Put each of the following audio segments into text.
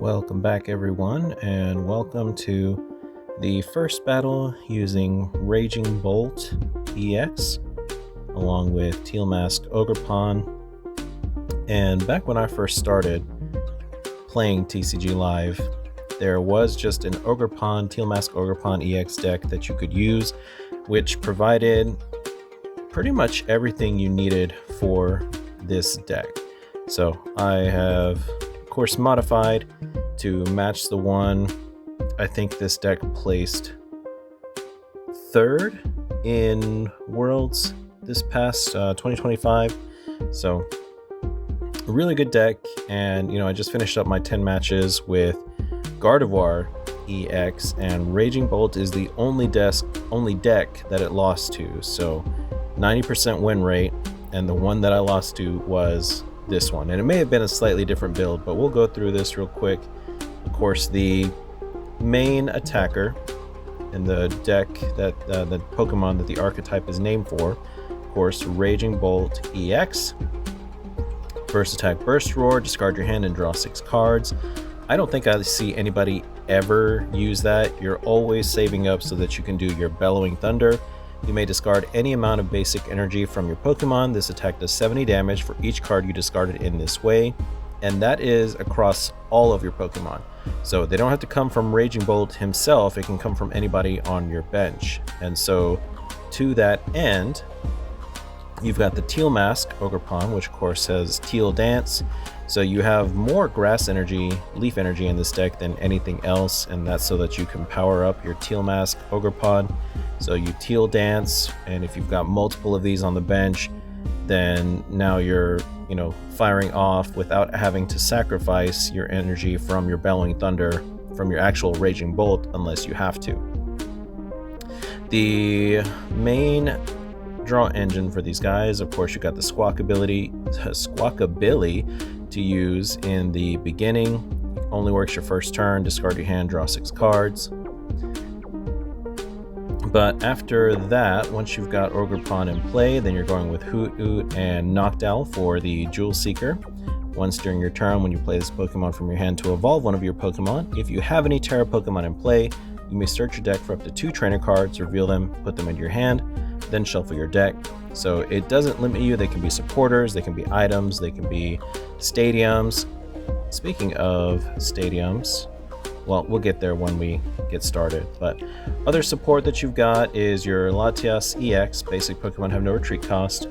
Welcome back everyone, and welcome to the first battle using Raging Bolt EX along with Teal Mask Ogerpon. And back when I first started playing TCG Live, there was just an Ogerpon, Teal Mask Ogerpon EX deck that you could use, which provided pretty much everything you needed for this deck. So I have of course modified to match the one. I think this deck placed third in Worlds this past 2025. So a really good deck. And I just finished up my 10 matches with Gardevoir EX, and Raging Bolt is the only deck that it lost to. So 90% win rate, and the one that I lost to was this one, and it may have been a slightly different build, but we'll go through this real quick. Of course, the main attacker in the deck, that the Pokemon that the archetype is named for, of course, Raging Bolt EX. First attack, Burst Roar, discard your hand and draw 6 cards. I don't think I see anybody ever use that. You're always saving up so that you can do your Bellowing Thunder. You may discard any amount of basic energy from your Pokemon. This attack does 70 damage for each card you discarded in this way, and that is across all of your Pokemon. So they don't have to come from Raging Bolt himself, it can come from anybody on your bench. And so to that end, you've got the Teal Mask Ogerpon, which of course has Teal Dance. So you have more grass energy, leaf energy in this deck than anything else, and that's so that you can power up your Teal Mask Ogerpon. So you Teal Dance, and if you've got multiple of these on the bench, then now you're firing off without having to sacrifice your energy from your Bellowing Thunder from your actual Raging Bolt unless you have to. The main draw engine for these guys, of course, you got the Squawkabilly to use in the beginning. Only works your first turn, discard your hand, draw 6 cards. But after that, once you've got Ogerpon in play, then you're going with Hoot and Noctowl for the Jewel Seeker. Once during your turn, when you play this Pokemon from your hand to evolve one of your Pokemon, if you have any Terra Pokemon in play, you may search your deck for up to 2 trainer cards, reveal them, put them into your hand, then shuffle your deck. So it doesn't limit you. They can be supporters, they can be items, they can be stadiums. Speaking of stadiums, well, we'll get there when we get started. But other support that you've got is your Latias EX, basic Pokemon have no retreat cost.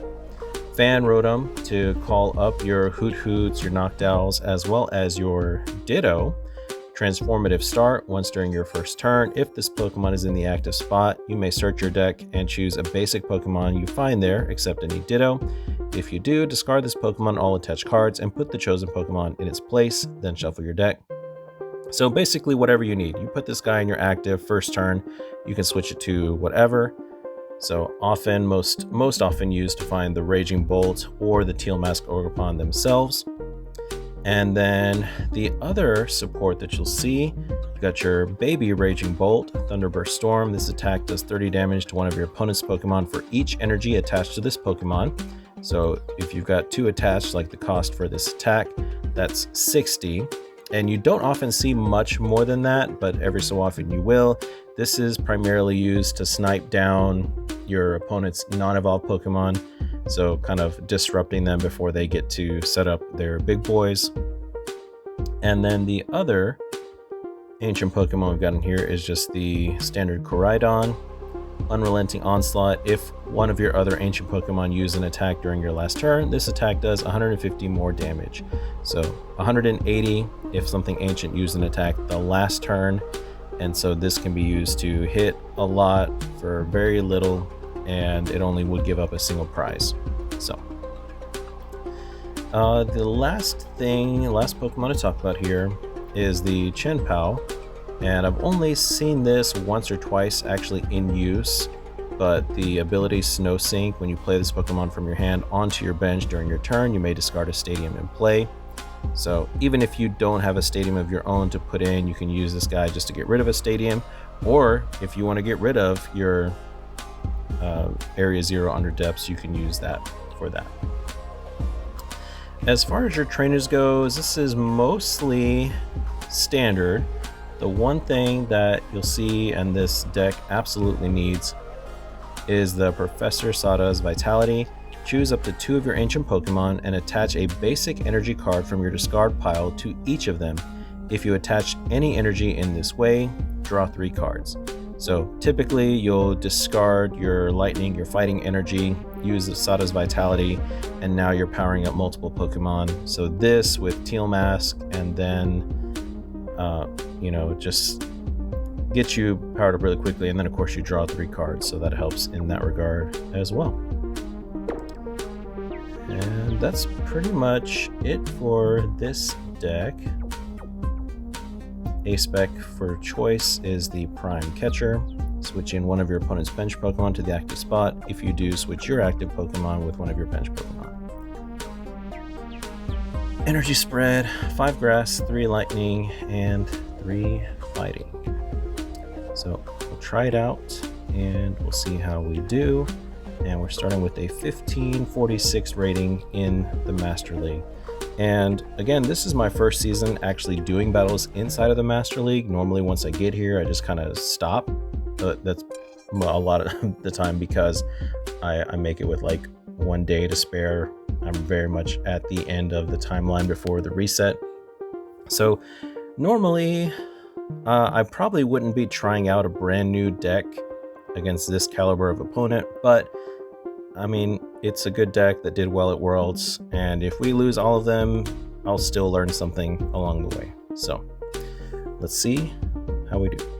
Fan Rotom to call up your Hoots, your Noctowls, as well as your Ditto. Transformative Start, once during your first turn, if this Pokemon is in the active spot, you may search your deck and choose a basic Pokemon you find there, except any Ditto. If you do, discard this Pokemon, all attached cards, and put the chosen Pokemon in its place, then shuffle your deck. So basically whatever you need. You put this guy in your active first turn, you can switch it to whatever. So often, most often used to find the Raging Bolt or the Teal Mask Ogerpon themselves. And then the other support that you'll see, you've got your baby Raging Bolt, Thunderburst Storm. This attack does 30 damage to one of your opponent's Pokemon for each energy attached to this Pokemon. So if you've got 2 attached, like the cost for this attack, that's 60. And you don't often see much more than that, but every so often you will. This is primarily used to snipe down your opponent's non-evolved Pokemon, so kind of disrupting them before they get to set up their big boys. And then the other ancient Pokemon we've got in here is just the standard Koraidon. Unrelenting Onslaught. If one of your other ancient Pokemon use an attack during your last turn, this attack does 150 more damage. So 180 if something ancient used an attack the last turn, and so this can be used to hit a lot for very little, and it only would give up a single prize. So the last Pokemon to talk about here is the Chenpao. And I've only seen this once or twice actually in use, but the ability Snow Sink, when you play this Pokemon from your hand onto your bench during your turn, you may discard a stadium in play. So even if you don't have a stadium of your own to put in, you can use this guy just to get rid of a stadium, or if you want to get rid of your Area 0 under depths, you can use that for that. As far as your trainers goes, this is mostly standard. The one thing that you'll see and this deck absolutely needs is the Professor Sada's Vitality. Choose up to 2 of your ancient Pokemon and attach a basic energy card from your discard pile to each of them. If you attach any energy in this way, draw 3 cards. So typically you'll discard your lightning, your fighting energy, use the Sada's Vitality, and now you're powering up multiple Pokemon. So this with Teal Mask and then, just get you powered up really quickly. And then of course you draw 3 cards. So that helps in that regard as well. And that's pretty much it for this deck. A spec for choice is the Prime Catcher. Switch in one of your opponent's bench Pokemon to the active spot. If you do, switch your active Pokemon with one of your bench Pokemon. Energy spread, 5 grass, 3 lightning, and 3 fighting. So we'll try it out and we'll see how we do. And we're starting with a 1546 rating in the Master League. And again, this is my first season actually doing battles inside of the Master League. Normally once I get here, I just kind of stop. But that's a lot of the time because I make it with like 1 day to spare. I'm very much at the end of the timeline before the reset. So normally I probably wouldn't be trying out a brand new deck against this caliber of opponent, but I mean, it's a good deck that did well at Worlds, and if we lose all of them, I'll still learn something along the way. So let's see how we do.